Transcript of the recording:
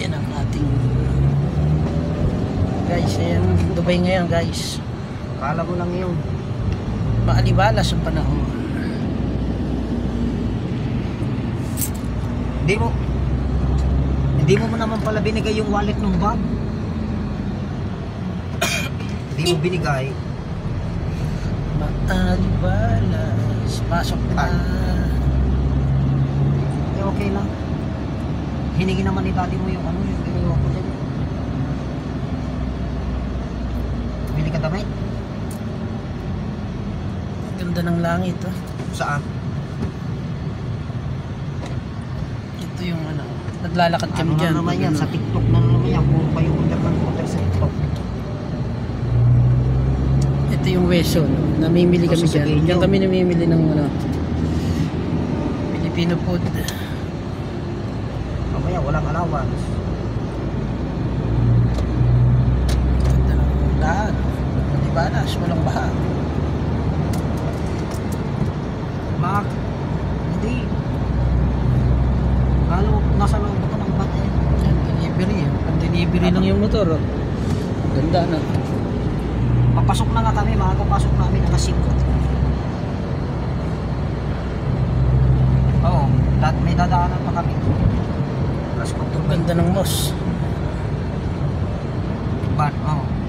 Yan ang ating guys, ayan Dubai ngayon guys. Kala mo lang yun. Maalibalas ang panahon. Hindi mo naman pala binigay yung wallet ng bag. Hindi mo binigay. Maalibalas. Pasok na. Okay lang. Hiningi naman ni daddy mo yung ano, yung iniwan ko dyan. Bili ka damit? Ganda ng langit oh. Saan? Ito yung ano, naglalakad kami Ano dyan. na naman yan, sa TikTok na naman yan. Puro kayo under sa TikTok. Ito yung Weso, no? Namimili kami dyan. Diyan kami namimili ng ano, Filipino food. Mamaya walang allowance. Ganda ng daan. Malibalas, walang baha. Mark, hindi. Lalo, nasa loob ako ng bat eh. Yan, delivery. Pang-delivery lang yung motor. Oh. Ganda na. Papasok na nga kami, makakapasok namin alas 5. Oo, may dadaanan pa kami. Alas 4. Ganda ng moss. Ban, oo.